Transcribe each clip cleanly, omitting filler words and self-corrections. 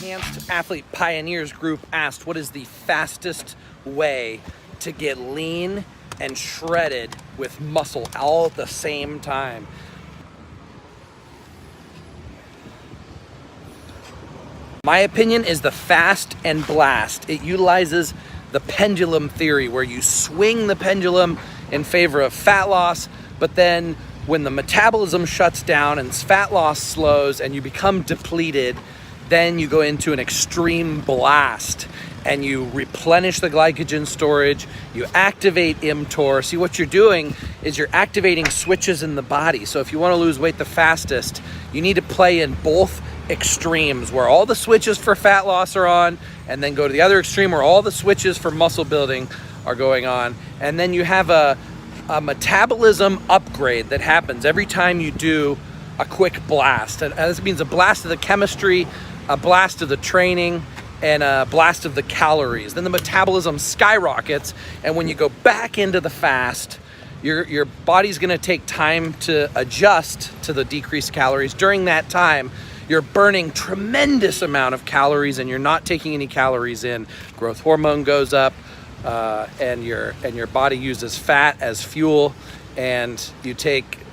Enhanced Athlete Pioneers group asked, what is the fastest way to get lean and shredded with muscle all at the same time? My opinion is the fast and blast. It utilizes the pendulum theory, where you swing the pendulum in favor of fat loss, but then when the metabolism shuts down and fat loss slows and you become depleted, then you go into an extreme blast and you replenish the glycogen storage, you activate mTOR. See, what you're doing is you're activating switches in the body. So if you want to lose weight the fastest, you need to play in both extremes, where all the switches for fat loss are on, and then go to the other extreme where all the switches for muscle building are going on. And then you have a metabolism upgrade that happens every time you do a quick blast. And this means a blast of the chemistry, a blast of the training, and a blast of the calories. Then the metabolism skyrockets, and when you go back into the fast, your body's gonna take time to adjust to the decreased calories. During that time, you're burning tremendous amount of calories and you're not taking any calories in. Growth hormone goes up, and your body uses fat as fuel. And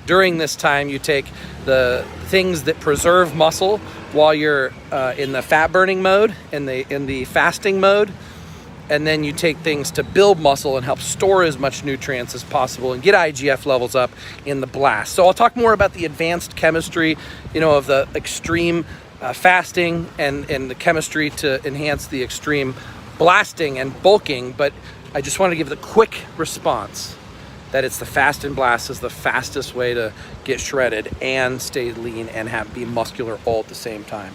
during this time, you take the things that preserve muscle while you're in the fat burning mode, in the fasting mode. And then you take things to build muscle and help store as much nutrients as possible and get IGF levels up in the blast. So I'll talk more about the advanced chemistry, of the extreme fasting and the chemistry to enhance the extreme blasting and bulking. But I just want to give the quick response that it's the fast and blast is the fastest way to get shredded and stay lean and be muscular all at the same time.